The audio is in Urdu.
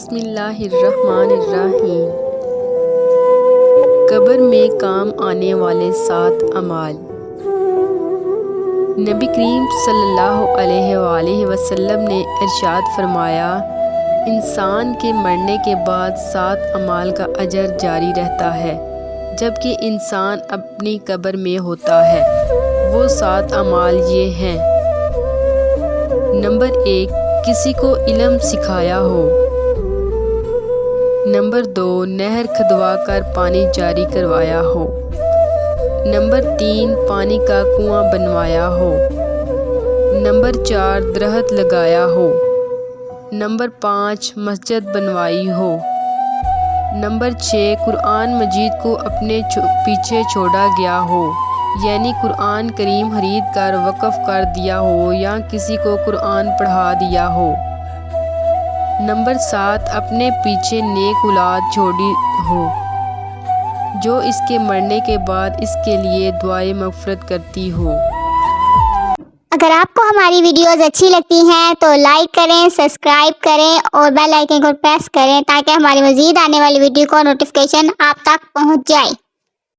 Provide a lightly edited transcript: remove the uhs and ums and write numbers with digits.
بسم اللہ الرحمن الرحیم۔ قبر میں کام آنے والے 7 اعمال۔ نبی کریم صلی اللہ علیہ وآلہ وسلم نے ارشاد فرمایا، انسان کے مرنے کے بعد 7 اعمال کا اجر جاری رہتا ہے جبکہ انسان اپنی قبر میں ہوتا ہے۔ وہ 7 اعمال یہ ہیں۔ نمبر 1، کسی کو علم سکھایا ہو۔ نمبر 2، نہر کھدوا کر پانی جاری کروایا ہو۔ نمبر 3، پانی کا کنواں بنوایا ہو۔ نمبر 4، درخت لگایا ہو۔ نمبر 5، مسجد بنوائی ہو۔ نمبر 6، قرآن مجید کو اپنے پیچھے چھوڑا گیا ہو، یعنی قرآن کریم خرید کر وقف کر دیا ہو یا کسی کو قرآن پڑھا دیا ہو۔ نمبر 7، اپنے پیچھے نیک اولاد چھوڑی ہو جو اس کے مرنے کے بعد اس کے لیے دعائے مغفرت کرتی ہو۔ اگر آپ کو ہماری ویڈیوز اچھی لگتی ہیں تو لائک کریں، سبسکرائب کریں اور بیل آئیکن کو پریس کریں تاکہ ہماری مزید آنے والی ویڈیو کو نوٹیفیکیشن آپ تک پہنچ جائے۔